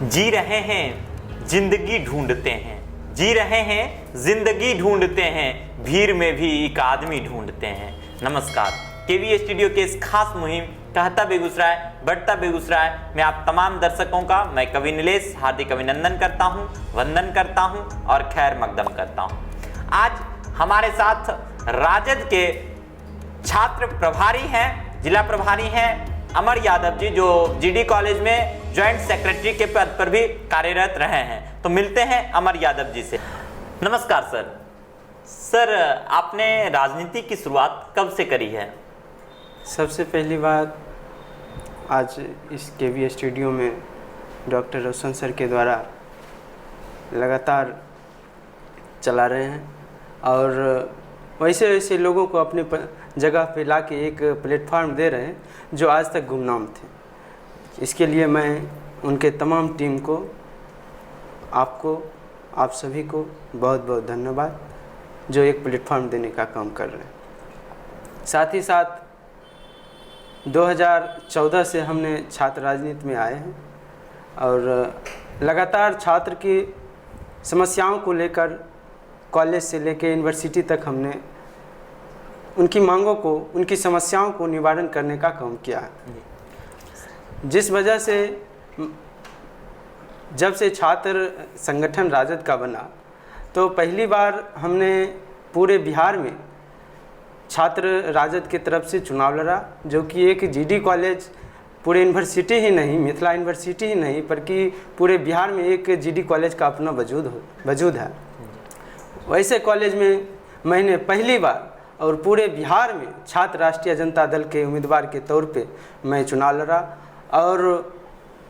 जी रहे हैं जिंदगी ढूंढते हैं, जी रहे हैं जिंदगी ढूंढते हैं, भीड़ में भी एक आदमी ढूंढते हैं। नमस्कार, केवी स्टूडियो के इस खास मुहिम कहता बेगूसराय बढ़ता बेगूसराय में आप तमाम दर्शकों का मैं कवि नीलेश हार्दिक अभिनंदन करता हूं, वंदन करता हूं और खैर मकदम करता हूं। आज हमारे साथ राजद के छात्र प्रभारी हैं, जिला प्रभारी हैं अमर यादव जी, जो जीडी कॉलेज में ज्वाइंट सेक्रेटरी के पद पर भी कार्यरत रहे हैं। तो मिलते हैं अमर यादव जी से। नमस्कार सर। सर, आपने राजनीति की शुरुआत कब से करी है? सबसे पहली बात, आज इस केवी स्टूडियो में डॉक्टर रोशन सर के द्वारा लगातार चला रहे हैं और वैसे वैसे लोगों को अपने जगह पे ला के एक प्लेटफार्म दे रहे हैं जो आज तक गुमनाम थे। इसके लिए मैं उनके तमाम टीम को, आपको, आप सभी को बहुत बहुत धन्यवाद जो एक प्लेटफार्म देने का काम कर रहे हैं। साथ ही साथ 2014 से हमने छात्र राजनीति में आए हैं और लगातार छात्र की समस्याओं को लेकर कॉलेज से लेकर यूनिवर्सिटी तक हमने उनकी मांगों को, उनकी समस्याओं को निवारण करने का काम किया है। जिस वजह से जब से छात्र संगठन राजद का बना तो पहली बार हमने पूरे बिहार में छात्र राजद की तरफ से चुनाव लड़ा, जो कि एक जीडी कॉलेज पूरे यूनिवर्सिटी ही नहीं, मिथिला यूनिवर्सिटी ही नहीं, बल्कि पूरे बिहार में एक जीडी कॉलेज का अपना वजूद है। वैसे कॉलेज में मैंने पहली बार और पूरे बिहार में छात्र राष्ट्रीय जनता दल के उम्मीदवार के तौर पे मैं चुनाव लड़ा और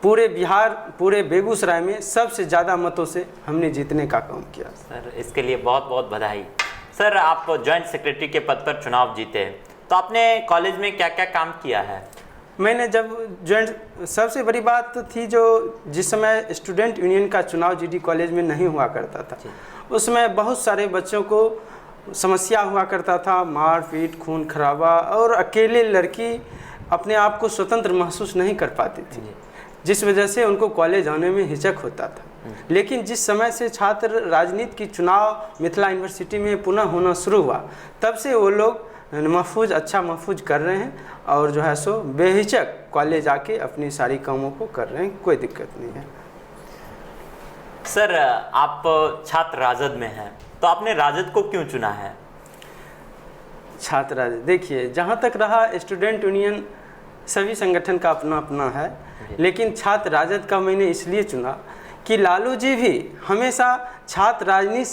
पूरे बिहार, पूरे बेगूसराय में सबसे ज़्यादा मतों से हमने जीतने का काम किया। सर, इसके लिए बहुत बहुत बधाई। सर, आप जॉइंट सेक्रेटरी के पद पर चुनाव जीते, तो आपने कॉलेज में क्या क्या काम किया है? मैंने जब जॉइंट, सबसे बड़ी बात तो थी जो जिस समय स्टूडेंट यूनियन का चुनाव जीडी कॉलेज में नहीं हुआ करता था, उसमें बहुत सारे बच्चों को समस्या हुआ करता था, मार पीट, खून खराबा, और अकेले लड़की अपने आप को स्वतंत्र महसूस नहीं कर पाती थी, जिस वजह से उनको कॉलेज आने में हिचक होता था। लेकिन जिस समय से छात्र राजनीति की चुनाव मिथिला यूनिवर्सिटी में पुनः होना शुरू हुआ, तब से वो लोग अच्छा महफूज कर रहे हैं और जो है सो बेहिचक कॉलेज आके अपनी सारी कामों को कर रहे हैं, कोई दिक्कत नहीं है। सर, आप छात्र राजद में हैं, तो आपने राजद को क्यों चुना है? छात्र राजद, देखिए, जहाँ तक रहा स्टूडेंट यूनियन सभी संगठन का अपना अपना है, लेकिन छात्र राजद का मैंने इसलिए चुना कि लालू जी भी हमेशा छात्र राजनीति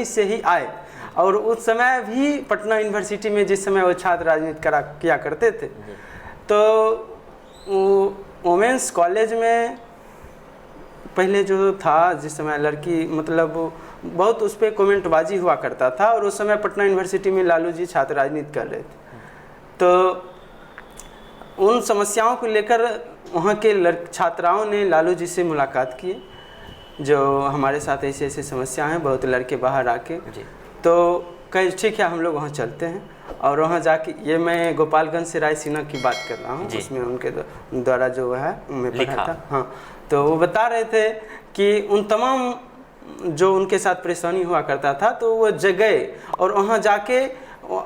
से ही आए और उस समय भी पटना यूनिवर्सिटी में जिस समय वो छात्र राजनीति किया करते थे, तो वोमेंस कॉलेज में पहले जो था, जिस समय लड़की मतलब बहुत उस पर कमेंटबाजी हुआ करता था, और उस समय पटना यूनिवर्सिटी में लालू जी छात्र राजनीति कर रहे थे, तो उन समस्याओं को लेकर वहाँ के छात्राओं ने लालू जी से मुलाकात की, जो हमारे साथ ऐसे ऐसे समस्या हैं, बहुत लड़के बाहर आके, तो कहे ठीक है हम लोग वहाँ चलते हैं। और वहाँ जाके, ये मैं गोपालगंज से रायसीना की बात कर रहा हूँ, उसमें उनके द्वारा जो है मैं पढ़ा था। हाँ, तो वो बता रहे थे कि उन तमाम जो उनके साथ परेशानी हुआ करता था, तो वो गए और वहाँ जाके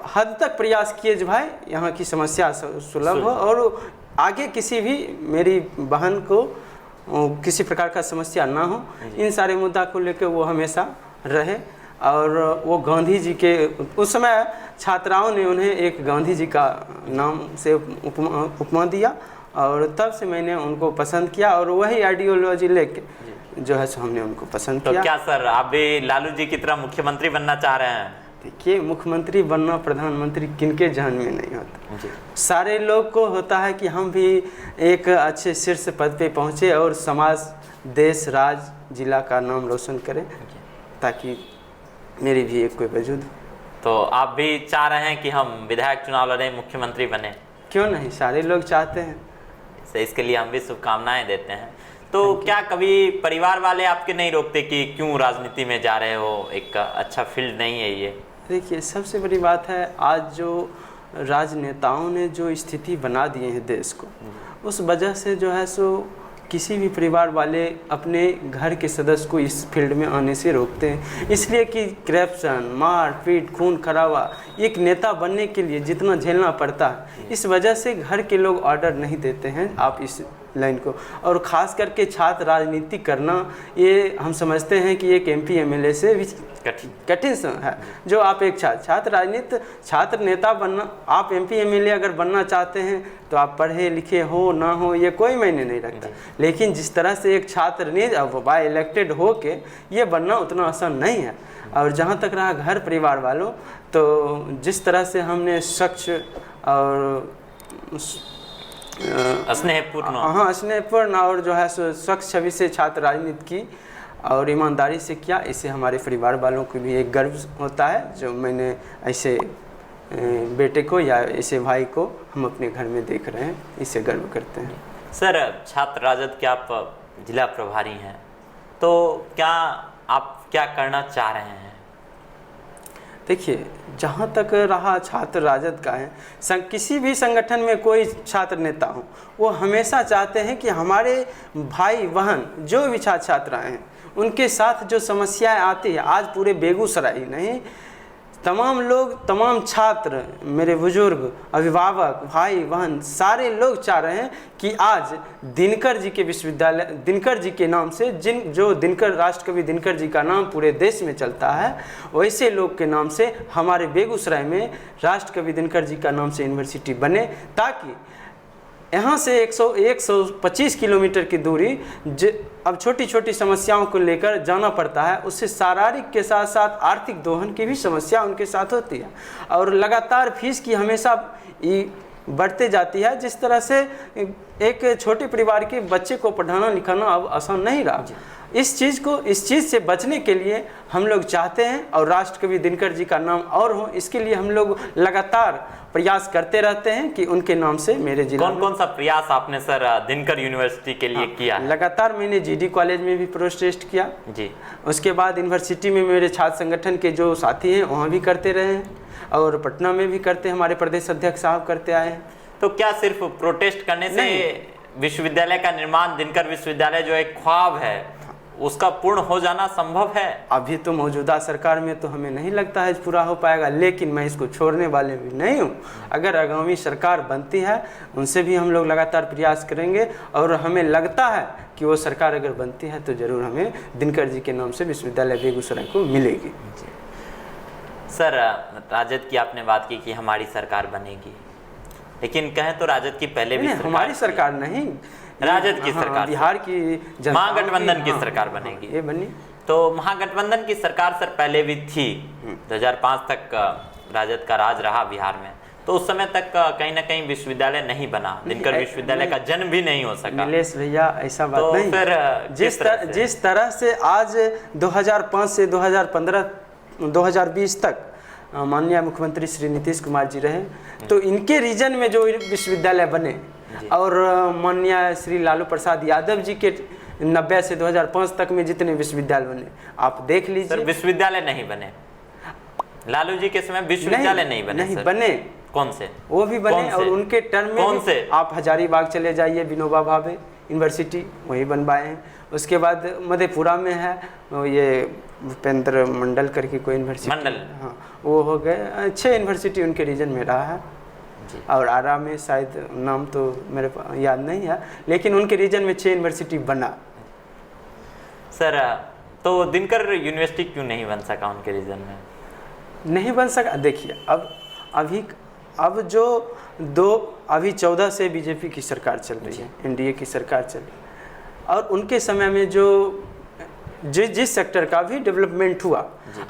हद तक प्रयास किए जो भाई यहाँ की समस्या सुलभ हो और आगे किसी भी मेरी बहन को किसी प्रकार का समस्या ना हो, इन सारे मुद्दा को लेकर वो हमेशा रहे। और वो गांधी जी के, उस समय छात्राओं ने उन्हें एक गांधी जी का नाम से उपमा दिया, और तब से मैंने उनको पसंद किया और वही आइडियोलॉजी लेके जो है सो हमने उनको पसंद किया। तो क्या सर, आप भी लालू जी की तरह मुख्यमंत्री बनना चाह रहे हैं? देखिए, मुख्यमंत्री बनना, प्रधानमंत्री किनके जहन में नहीं होता, सारे लोग को होता है कि हम भी एक अच्छे शीर्ष पद पे पहुँचे और समाज, देश, राज्य, जिला का नाम रोशन करें, ताकि मेरी भी एक कोई वजूद। तो आप भी चाह रहे हैं कि हम विधायक चुनाव लड़ें, मुख्यमंत्री बने? क्यों नहीं, सारे लोग चाहते हैं। इसके लिए हम भी शुभकामनाएं देते हैं। तो क्या कभी परिवार वाले आपके नहीं रोकते कि क्यों राजनीति में जा रहे हो, एक अच्छा फील्ड नहीं है ये? देखिए, सबसे बड़ी बात है, आज जो राजनेताओं ने जो स्थिति बना दिए हैं देश को, उस वजह से जो है सो किसी भी परिवार वाले अपने घर के सदस्य को इस फील्ड में आने से रोकते हैं, इसलिए कि करप्शन, मार पीट, खून खराबा एक नेता बनने के लिए जितना झेलना पड़ता है, इस वजह से घर के लोग ऑर्डर नहीं देते हैं आप इस लाइन को। और ख़ास करके छात्र राजनीति करना, ये हम समझते हैं कि एक MP MLA से भी कठिन है। जो आप एक छात्र राजनीति, छात्र नेता बनना, आप MP MLA अगर बनना चाहते हैं तो आप पढ़े लिखे हो ना हो ये कोई मायने नहीं रखता, लेकिन जिस तरह से एक छात्र ने बाय इलेक्टेड हो के ये बनना उतना आसान नहीं है। और जहाँ तक रहा घर परिवार वालों, तो जिस तरह से हमने स्वच्छ और स्नेहपूर्ण और जो है स्वच्छ छवि से छात्र राजनीति की और ईमानदारी से किया, इससे हमारे परिवार वालों को भी एक गर्व होता है। जो मैंने ऐसे बेटे को या ऐसे भाई को हम अपने घर में देख रहे हैं, इससे गर्व करते हैं। सर, छात्र राजद के आप जिला प्रभारी हैं, तो क्या आप क्या करना चाह रहे हैं? देखिए, जहाँ तक रहा छात्र राजद का है, किसी भी संगठन में कोई छात्र नेता हो, वो हमेशा चाहते हैं कि हमारे भाई बहन जो भी छात्राएँ हैं उनके साथ जो समस्याएं आती है, आज पूरे बेगूसराय ही नहीं, तमाम लोग, तमाम छात्र, मेरे बुजुर्ग, अभिभावक, भाई बहन, सारे लोग चाह रहे हैं कि आज दिनकर जी के विश्वविद्यालय, दिनकर जी के नाम से, जो दिनकर, राष्ट्रकवि दिनकर जी का नाम पूरे देश में चलता है, वैसे लोग के नाम से हमारे बेगूसराय में राष्ट्रकवि दिनकर जी का नाम से यूनिवर्सिटी बने, ताकि यहाँ से 125 किलोमीटर की दूरी अब छोटी छोटी समस्याओं को लेकर जाना पड़ता है, उससे शारीरिक के साथ साथ आर्थिक दोहन की भी समस्या उनके साथ होती है। और लगातार फीस की हमेशा बढ़ते जाती है, जिस तरह से एक छोटे परिवार के बच्चे को पढ़ाना लिखाना अब आसान नहीं रहा। इस चीज़ से बचने के लिए हम लोग चाहते हैं, और राष्ट्रकवि दिनकर जी का नाम और हो, इसके लिए हम लोग लगातार प्रयास करते रहते हैं कि उनके नाम से मेरे जिला कौन कौन सा प्रयास आपने सर दिनकर यूनिवर्सिटी के लिए किया है? लगातार मैंने GD कॉलेज में भी प्रोटेस्ट किया जी, उसके बाद यूनिवर्सिटी में मेरे छात्र संगठन के जो साथी हैं वहाँ भी करते रहे हैं, और पटना में भी करते हैं, हमारे प्रदेश अध्यक्ष साहब करते आए हैं। तो क्या सिर्फ प्रोटेस्ट करने से विश्वविद्यालय का निर्माण, दिनकर विश्वविद्यालय जो एक ख्वाब है, उसका पूर्ण हो जाना संभव है? अभी तो मौजूदा सरकार में तो हमें नहीं लगता है पूरा हो पाएगा, लेकिन मैं इसको छोड़ने वाले भी नहीं हूँ। अगर आगामी सरकार बनती है, उनसे भी हम लोग लगातार प्रयास करेंगे, और हमें लगता है कि वो सरकार अगर बनती है तो ज़रूर हमें दिनकर जी के नाम से विश्वविद्यालय बेगूसराय को मिलेगी। सर, राजद की आपने बात की कि हमारी सरकार बनेगी, लेकिन कहें तो राजद की पहले भी हमारी सरकार नहीं, राजद की सरकार, बिहार की महागठबंधन की सरकार बनेगी। ये बनी तो महागठबंधन की सरकार सर पहले भी थी, 2005 तक राजद का राज रहा बिहार में, तो उस समय तक कहीं ना कहीं विश्वविद्यालय नहीं बना, दिनकर विश्वविद्यालय का जन्म भी नहीं हो सका। नीलेश भैया, ऐसा बात तो नहीं। फिर जिस तरह से आज 2005 से 2020 तक माननीय मुख्यमंत्री श्री नीतीश कुमार जी रहे, तो इनके रीजन में जो विश्वविद्यालय बने, और माननीय श्री लालू प्रसाद यादव जी के 90 से 2005 तक में जितने विश्वविद्यालय बने, आप देख लीजिए। सर, विश्वविद्यालय नहीं बने, लालू जी के समय विश्वविद्यालय नहीं बने। नहीं बने। कौन से? वो भी बने, और उनके टर्म में कौन से? आप हजारीबाग चले जाइए, विनोबा भावे यूनिवर्सिटी वहीं बनवाए हैं। उसके बाद मधेपुरा में है ये भूपेंद्र मंडल करके कोई यूनिवर्सिटी, मंडल, हाँ, वो हो गए। 6 यूनिवर्सिटी उनके रीजन में रहा है, और आरा में शायद नाम तो मेरे याद नहीं है, लेकिन उनके रीजन में 6 यूनिवर्सिटी बना। सर, तो दिनकर यूनिवर्सिटी क्यों नहीं बन सका उनके रीजन में? नहीं बन सका, देखिए अब जो अभी 14 से बीजेपी की सरकार चल रही है, NDA की सरकार चल रही है, और उनके समय में जिस सेक्टर का भी डेवलपमेंट हुआ,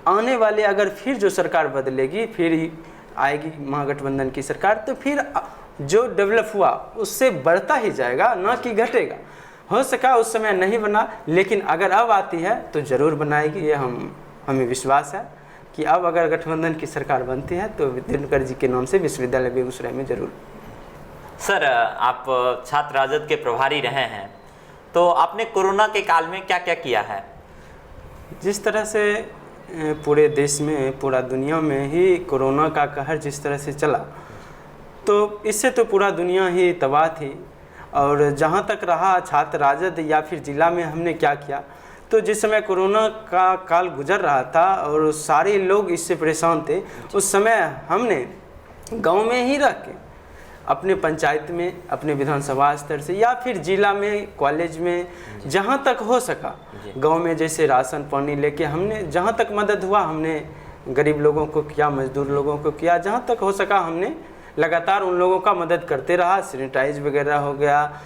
आने वाले अगर फिर जो सरकार बदलेगी, फिर आएगी महागठबंधन की सरकार, तो फिर जो डेवलप हुआ उससे बढ़ता ही जाएगा, ना कि घटेगा। हो सका उस समय नहीं बना, लेकिन अगर अब आती है तो ज़रूर बनाएगी, ये हमें विश्वास है कि अब अगर गठबंधन की सरकार बनती है तो दिनकर जी के नाम से विश्वविद्यालय बेगूसराय में ज़रूर। सर, आप छात्र राजद के प्रभारी रहे हैं, तो आपने कोरोना के काल में क्या क्या किया है? जिस तरह से पूरे देश में, पूरा दुनिया में ही कोरोना का कहर जिस तरह से चला, तो इससे तो पूरा दुनिया ही तबाह थी, और जहाँ तक रहा छात्र राजद या फिर जिला में हमने क्या किया, तो जिस समय कोरोना का काल गुजर रहा था और सारे लोग इससे परेशान थे, उस समय हमने गांव में ही रह के अपने पंचायत में, अपने विधानसभा स्तर से या फिर जिला में, कॉलेज में, जहाँ तक हो सका गांव में जैसे राशन पानी लेके हमने जहाँ तक मदद हुआ हमने गरीब लोगों को किया, मजदूर लोगों को किया, जहाँ तक हो सका हमने लगातार उन लोगों का मदद करते रहा। सैनिटाइज वगैरह हो गया,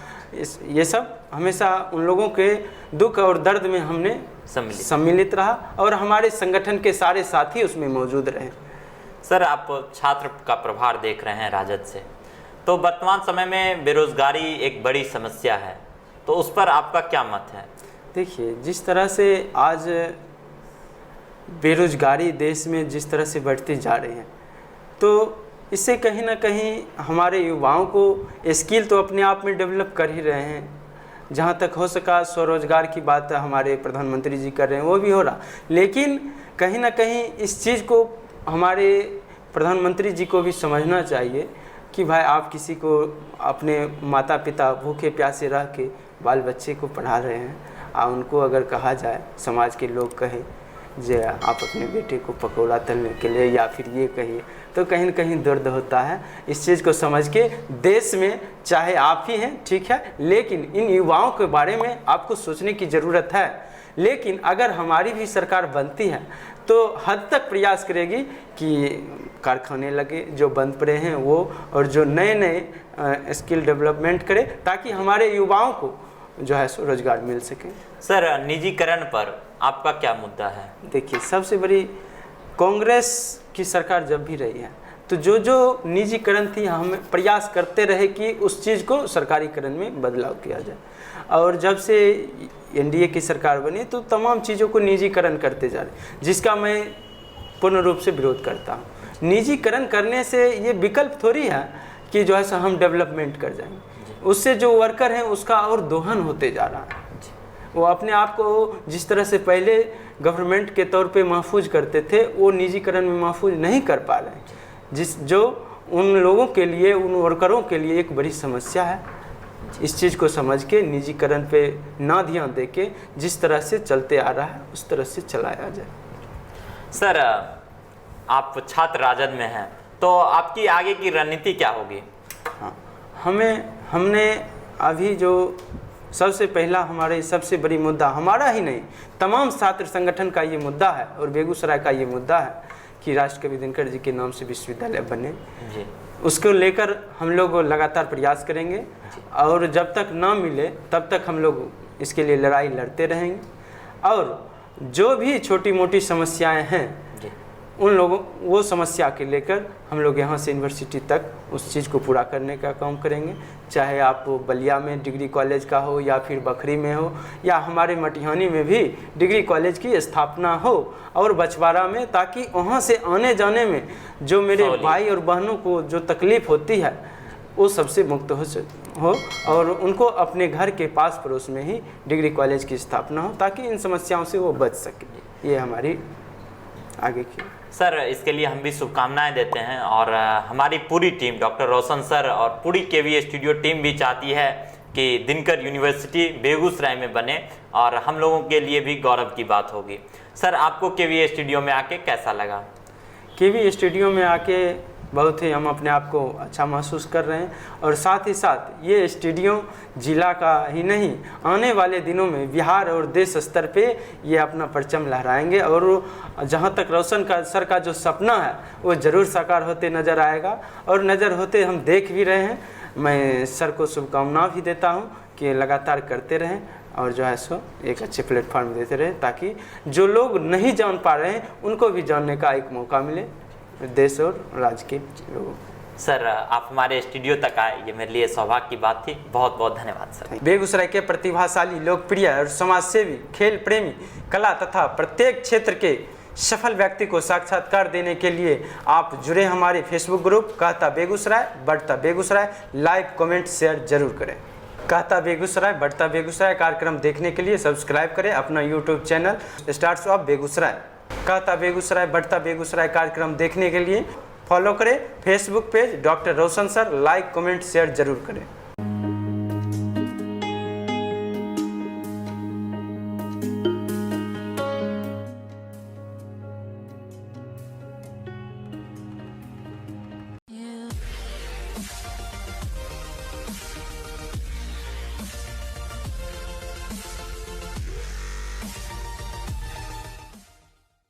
ये सब हमेशा उन लोगों के दुख और दर्द में हमने सम्मिलित रहा और हमारे संगठन के सारे साथी उसमें मौजूद रहे। सर, आप छात्र का प्रभार देख रहे हैं राजद से, तो वर्तमान समय में बेरोजगारी एक बड़ी समस्या है, तो उस पर आपका क्या मत है? देखिए, जिस तरह से आज बेरोजगारी देश में जिस तरह से बढ़ती जा रही है, तो इससे कहीं ना कहीं हमारे युवाओं को स्किल तो अपने आप में डेवलप कर ही रहे हैं। जहाँ तक हो सका स्वरोजगार की बात हमारे प्रधानमंत्री जी कर रहे हैं, वो भी हो रहा, लेकिन कहीं ना कहीं इस चीज़ को हमारे प्रधानमंत्री जी को भी समझना चाहिए कि भाई आप किसी को, अपने माता पिता भूखे प्यासे रह के बाल बच्चे को पढ़ा रहे हैं, उनको अगर कहा जाए, समाज के लोग कहें जे आप अपने बेटे को पकौड़ा तलने के लिए या फिर ये कहिए, तो कहीं न कहीं दर्द होता है। इस चीज़ को समझ के देश में चाहे आप ही हैं, ठीक है, लेकिन इन युवाओं के बारे में आपको सोचने की ज़रूरत है। लेकिन अगर हमारी भी सरकार बनती है तो हद तक प्रयास करेगी कि कारखाने लगे जो बंद पड़े हैं वो, और जो नए नए स्किल डेवलपमेंट करे ताकि हमारे युवाओं को जो है सो रोजगार मिल सके। सर, निजीकरण पर आपका क्या मुद्दा है? देखिए, सबसे बड़ी कांग्रेस की सरकार जब भी रही है तो जो निजीकरण थी, हम प्रयास करते रहे कि उस चीज़ को सरकारीकरण में बदलाव किया जाए, और जब से एनडीए की सरकार बनी तो तमाम चीज़ों को निजीकरण करते जा रहे, जिसका मैं पूर्ण रूप से विरोध करता हूँ। निजीकरण करने से ये विकल्प थोड़ी है कि जो है सो हम डेवलपमेंट कर जाएंगे, उससे जो वर्कर हैं उसका और दोहन होते जा रहा है। वो अपने आप को जिस तरह से पहले गवर्नमेंट के तौर पे महफूज करते थे, वो निजीकरण में महफूज नहीं कर पा रहे हैं, जो उन लोगों के लिए, उन वर्करों के लिए एक बड़ी समस्या है। इस चीज़ को समझ के निजीकरण पे ना ध्यान दे के जिस तरह से चलते आ रहा है उस तरह से चलाया जाए। सर, आप छात्र राजद में हैं, तो आपकी आगे की रणनीति क्या होगी? हाँ, हमने अभी जो सबसे पहला, हमारे सबसे बड़ी मुद्दा, हमारा ही नहीं तमाम छात्र संगठन का ये मुद्दा है और बेगूसराय का ये मुद्दा है कि राष्ट्रकवि दिनकर जी के नाम से विश्वविद्यालय बने जी। उसको लेकर हम लोग लगातार प्रयास करेंगे और जब तक ना मिले तब तक हम लोग इसके लिए लड़ाई लड़ते रहेंगे, और जो भी छोटी मोटी समस्याएं हैं उन लोगों, वो समस्या के लेकर हम लोग यहाँ से यूनिवर्सिटी तक उस चीज़ को पूरा करने का काम करेंगे। चाहे आप बलिया में डिग्री कॉलेज का हो या फिर बखरी में हो या हमारे मटिहानी में भी डिग्री कॉलेज की स्थापना हो और बछवाड़ा में, ताकि वहाँ से आने जाने में जो मेरे भाई और बहनों को जो तकलीफ़ होती है वो सबसे मुक्त हो और उनको अपने घर के पास पड़ोस में ही डिग्री कॉलेज की स्थापना हो ताकि इन समस्याओं से वो बच सके। ये हमारी आगे की। सर, इसके लिए हम भी शुभकामनाएं देते हैं और हमारी पूरी टीम, डॉक्टर रोशन सर और पूरी केवी स्टूडियो टीम भी चाहती है कि दिनकर यूनिवर्सिटी बेगूसराय में बने और हम लोगों के लिए भी गौरव की बात होगी। सर, आपको केवी स्टूडियो में आके कैसा लगा? केवी स्टूडियो में आके बहुत ही हम अपने आप को अच्छा महसूस कर रहे हैं, और साथ ही साथ ये स्टूडियो जिला का ही नहीं, आने वाले दिनों में बिहार और देश स्तर पे ये अपना परचम लहराएंगे, और जहाँ तक रोशन का सर का जो सपना है वो ज़रूर साकार होते नज़र आएगा, और नज़र होते हम देख भी रहे हैं। मैं सर को शुभकामना भी देता हूँ कि लगातार करते रहें और जो है सो एक अच्छे प्लेटफॉर्म देते रहें ताकि जो लोग नहीं जान पा रहे हैं उनको भी जानने का एक मौका मिले, देश और राज्य के लोगों। सर, आप हमारे स्टूडियो तक आए, ये मेरे लिए सौभाग्य की बात थी। बहुत बहुत धन्यवाद सर। बेगूसराय के प्रतिभाशाली, लोकप्रिय और समाजसेवी, खेल प्रेमी, कला तथा प्रत्येक क्षेत्र के सफल व्यक्ति को साक्षात्कार देने के लिए आप जुड़े हमारे फेसबुक ग्रुप कहता बेगूसराय बढ़ता बेगूसराय। लाइक, कमेंट, शेयर जरूर करें। कहता बेगूसराय बढ़ता बेगूसराय कार्यक्रम देखने के लिए सब्सक्राइब करें अपना YouTube channel stars of Begusarai. कहता बेगूसराय बढ़ता बेगूसराय कार्यक्रम देखने के लिए फॉलो करें फेसबुक पेज डॉक्टर रोशन सर। लाइक, कमेंट, शेयर जरूर करें।